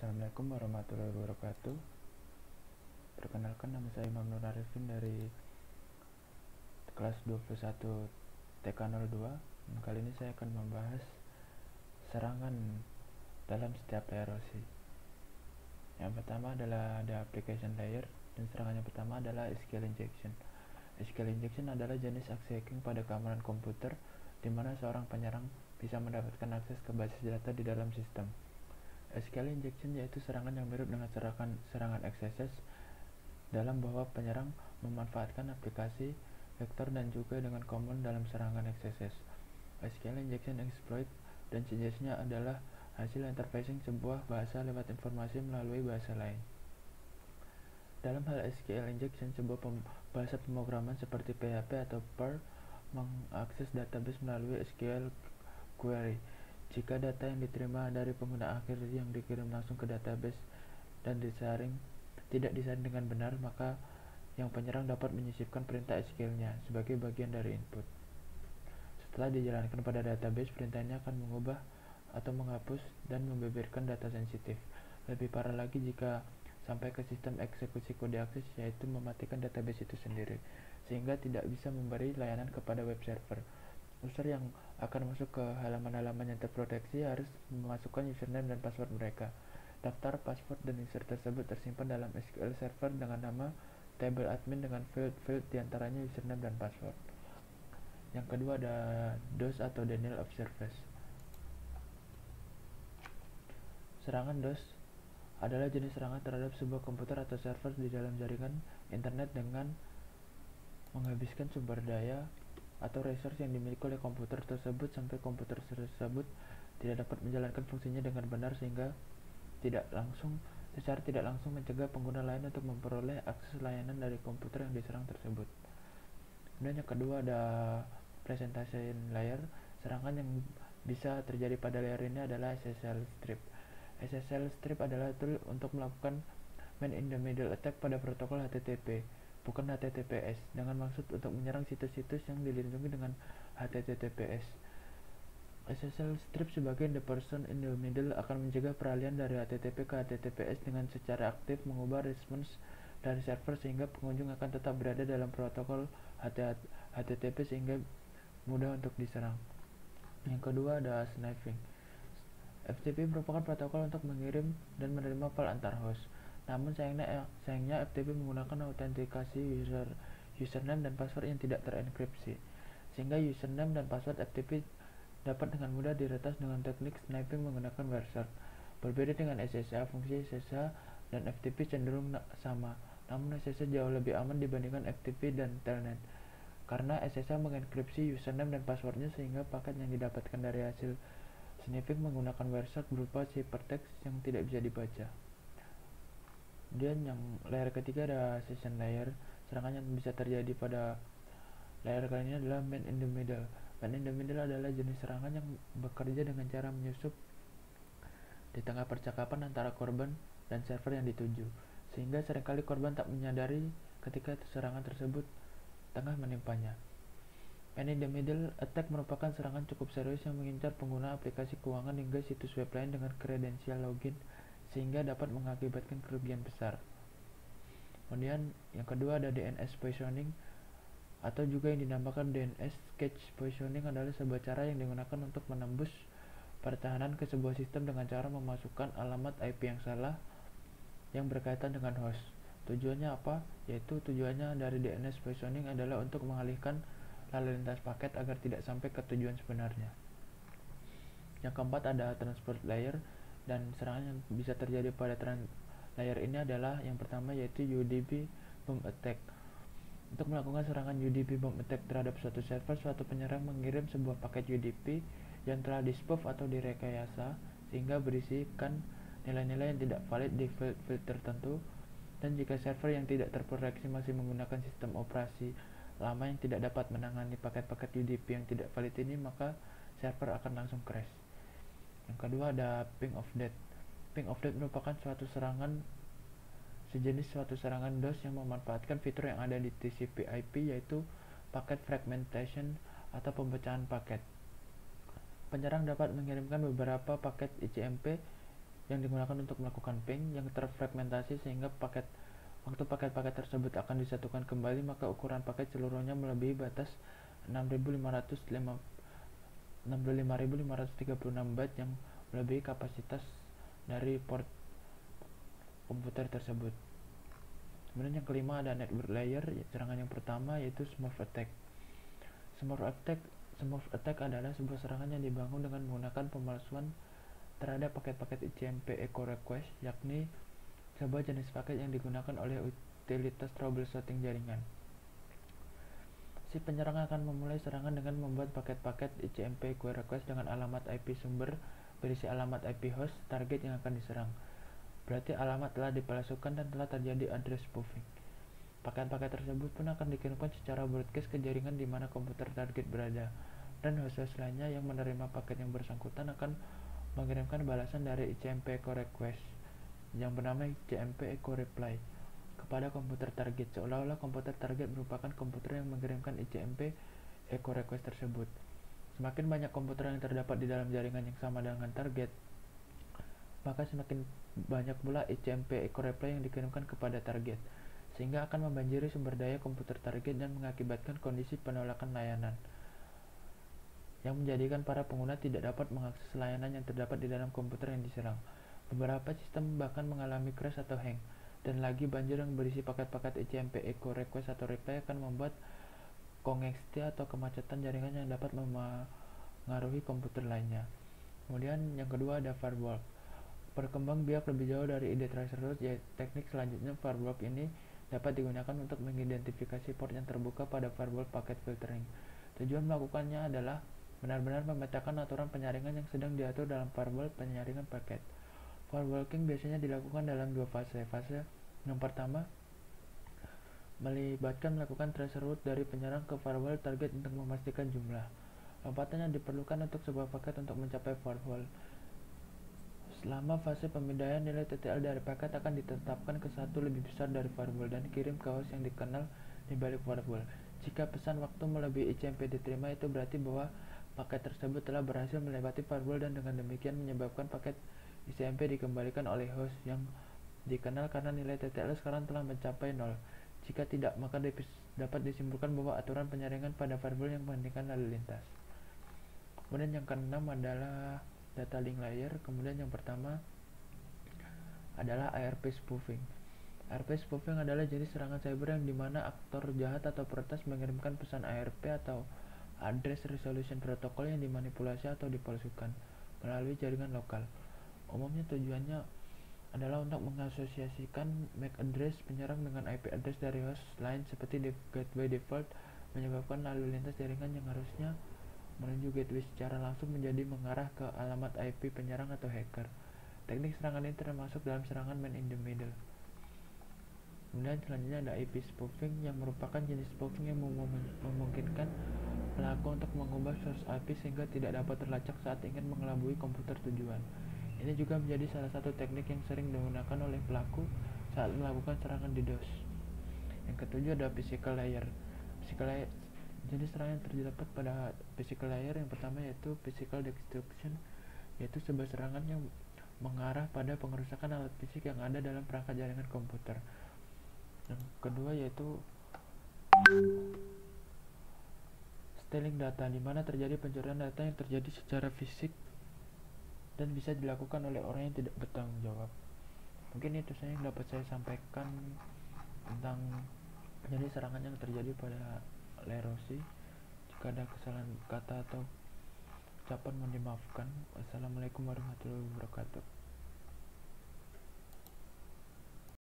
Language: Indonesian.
Assalamualaikum warahmatullahi wabarakatuh. Perkenalkan, nama saya Imam Nur Arifin dari kelas 21 TK02. Dan kali ini saya akan membahas serangan dalam setiap layer OC. Yang pertama adalah ada application layer, dan serangan yang pertama adalah SQL injection. SQL injection adalah jenis aksi hacking pada keamanan komputer di mana seorang penyerang bisa mendapatkan akses ke basis data di dalam sistem. SQL injection yaitu serangan yang mirip dengan serangan XSS dalam bahwa penyerang memanfaatkan aplikasi, vektor, dan juga dengan command dalam serangan XSS. SQL injection exploit dan jenisnya adalah hasil interfacing sebuah bahasa lewat informasi melalui bahasa lain. Dalam hal SQL injection, sebuah bahasa pemrograman seperti PHP atau Perl mengakses database melalui SQL query. Jika data yang diterima dari pengguna akhir yang dikirim langsung ke database dan tidak disaring dengan benar, maka yang penyerang dapat menyisipkan perintah SQL-nya sebagai bagian dari input. Setelah dijalankan pada database, perintah ini akan mengubah atau menghapus dan membeberkan data sensitif. Lebih parah lagi jika sampai ke sistem eksekusi kode akses, yaitu mematikan database itu sendiri, sehingga tidak bisa memberi layanan kepada web server. User yang akan masuk ke halaman-halaman yang terproteksi harus memasukkan username dan password mereka. Daftar password dan user tersebut tersimpan dalam SQL Server dengan nama table admin dengan field diantaranya username dan password. Yang kedua ada DOS atau Denial of Service. Serangan DOS adalah jenis serangan terhadap sebuah komputer atau server di dalam jaringan internet dengan menghabiskan sumber daya atau resource yang dimiliki oleh komputer tersebut sampai komputer tersebut tidak dapat menjalankan fungsinya dengan benar, sehingga secara tidak langsung mencegah pengguna lain untuk memperoleh akses layanan dari komputer yang diserang tersebut. Kemudian yang kedua ada presentation layer. Serangan yang bisa terjadi pada layer ini adalah SSL strip. SSL strip adalah tool untuk melakukan man in the middle attack pada protokol HTTP, bukan HTTPS, dengan maksud untuk menyerang situs-situs yang dilindungi dengan HTTPS. SSL strip sebagai the person in the middle akan mencegah peralihan dari HTTP ke HTTPS dengan secara aktif mengubah respons dari server sehingga pengunjung akan tetap berada dalam protokol HTTP sehingga mudah untuk diserang. Yang kedua ada sniping. FTP merupakan protokol untuk mengirim dan menerima file antar host. Namun sayangnya FTP menggunakan autentikasi username dan password yang tidak terenkripsi, sehingga username dan password FTP dapat dengan mudah diretas dengan teknik sniping menggunakan Wireshark. Berbeda dengan SSH, fungsi SSH dan FTP cenderung sama, namun SSH jauh lebih aman dibandingkan FTP dan Telnet, karena SSH mengenkripsi username dan passwordnya sehingga paket yang didapatkan dari hasil sniping menggunakan Wireshark berupa ciphertext yang tidak bisa dibaca. Kemudian yang layer ketiga ada session layer. Serangan yang bisa terjadi pada layer kali ini adalah man in the middle. Man in the middle adalah jenis serangan yang bekerja dengan cara menyusup di tengah percakapan antara korban dan server yang dituju, sehingga seringkali korban tak menyadari ketika serangan tersebut tengah menimpanya. Man in the middle attack merupakan serangan cukup serius yang mengincar pengguna aplikasi keuangan hingga situs web lain dengan kredensial login, sehingga dapat mengakibatkan kerugian besar. Kemudian yang kedua ada DNS poisoning, atau juga yang dinamakan DNS cache poisoning, adalah sebuah cara yang digunakan untuk menembus pertahanan ke sebuah sistem dengan cara memasukkan alamat IP yang salah yang berkaitan dengan host. Tujuannya apa? Yaitu tujuannya dari DNS poisoning adalah untuk mengalihkan lalu lintas paket agar tidak sampai ke tujuan sebenarnya. Yang keempat ada transport layer, dan serangan yang bisa terjadi pada layer ini adalah yang pertama yaitu UDP bomb attack. Untuk melakukan serangan UDP bomb attack terhadap suatu server, suatu penyerang mengirim sebuah paket UDP yang telah di-spoof atau direkayasa sehingga berisikan nilai-nilai yang tidak valid di field tertentu, dan jika server yang tidak terproteksi masih menggunakan sistem operasi lama yang tidak dapat menangani paket-paket UDP yang tidak valid ini, maka server akan langsung crash. Yang kedua ada ping of death. Ping of death merupakan suatu serangan DOS yang memanfaatkan fitur yang ada di TCP/IP, yaitu packet fragmentation atau pemecahan paket. Penyerang dapat mengirimkan beberapa paket ICMP yang digunakan untuk melakukan ping yang terfragmentasi sehingga waktu paket-paket tersebut akan disatukan kembali, maka ukuran paket seluruhnya melebihi batas 65.536 byte yang melebihi kapasitas dari port komputer tersebut. Kemudian yang kelima ada network layer. Serangan yang pertama yaitu Smurf attack. Smurf attack adalah sebuah serangan yang dibangun dengan menggunakan pemalsuan terhadap paket-paket ICMP echo request, yakni sebuah jenis paket yang digunakan oleh utilitas troubleshooting jaringan. Si penyerang akan memulai serangan dengan membuat paket-paket ICMP echo request dengan alamat IP sumber berisi alamat IP host target yang akan diserang. Berarti alamat telah dipalsukan dan telah terjadi address spoofing. Paket-paket tersebut pun akan dikirimkan secara broadcast ke jaringan di mana komputer target berada, dan host-host lainnya yang menerima paket yang bersangkutan akan mengirimkan balasan dari ICMP echo request yang bernama ICMP echo reply kepada komputer target, seolah-olah komputer target merupakan komputer yang mengirimkan ICMP echo request tersebut. Semakin banyak komputer yang terdapat di dalam jaringan yang sama dengan target, maka semakin banyak pula ICMP echo reply yang dikirimkan kepada target, sehingga akan membanjiri sumber daya komputer target dan mengakibatkan kondisi penolakan layanan yang menjadikan para pengguna tidak dapat mengakses layanan yang terdapat di dalam komputer yang diserang. Beberapa sistem bahkan mengalami crash atau hang, dan lagi banjir yang berisi paket-paket ICMP echo request atau reply akan membuat kongesti atau kemacetan jaringan yang dapat mempengaruhi komputer lainnya. Kemudian yang kedua ada firewall. Berkembang biak lebih jauh dari ide traceroute, yaitu teknik selanjutnya firewall ini dapat digunakan untuk mengidentifikasi port yang terbuka pada firewall packet filtering. Tujuan melakukannya adalah benar-benar memetakan aturan penyaringan yang sedang diatur dalam firewall penyaringan paket. Firewalking biasanya dilakukan dalam dua fase. Fase yang pertama melibatkan melakukan traceroute dari penyerang ke firewall target untuk memastikan jumlah lompatan yang diperlukan untuk sebuah paket untuk mencapai firewall. Selama fase pemindaian, nilai TTL dari paket akan ditetapkan ke satu lebih besar dari firewall dan dikirim ke host yang dikenal di balik firewall. Jika pesan waktu melebihi ICMP diterima, itu berarti bahwa paket tersebut telah berhasil melewati firewall, dan dengan demikian menyebabkan paket ICMP dikembalikan oleh host yang dikenal karena nilai TTL sekarang telah mencapai 0. Jika tidak, maka dapat disimpulkan bahwa aturan penyaringan pada firewall yang menghentikan lalu lintas. Kemudian yang keenam adalah data link layer. Kemudian yang pertama adalah ARP spoofing. ARP spoofing adalah jenis serangan cyber yang dimana aktor jahat atau peretas mengirimkan pesan ARP atau Address Resolution Protocol yang dimanipulasi atau dipalsukan melalui jaringan lokal. Umumnya tujuannya adalah untuk mengasosiasikan MAC address penyerang dengan IP address dari host lain seperti gateway default, menyebabkan lalu lintas jaringan yang harusnya menuju gateway secara langsung menjadi mengarah ke alamat IP penyerang atau hacker. Teknik serangan ini termasuk dalam serangan man in the middle. Kemudian selanjutnya ada IP spoofing, yang merupakan jenis spoofing yang memungkinkan pelaku untuk mengubah source IP sehingga tidak dapat terlacak saat ingin mengelabui komputer tujuan. Ini juga menjadi salah satu teknik yang sering digunakan oleh pelaku saat melakukan serangan DDoS. Yang ketujuh ada physical layer. Jenis serangan yang terdapat pada physical layer yang pertama yaitu physical destruction, yaitu sebuah serangan yang mengarah pada pengerusakan alat fisik yang ada dalam perangkat jaringan komputer. Yang kedua yaitu stealing data, di mana terjadi pencurian data yang terjadi secara fisik dan bisa dilakukan oleh orang yang tidak bertanggung jawab. Mungkin itu saja yang dapat saya sampaikan tentang jenis serangan yang terjadi pada Lerosi. Jika ada kesalahan kata atau ucapan mohon dimaafkan. Wassalamualaikum warahmatullahi wabarakatuh.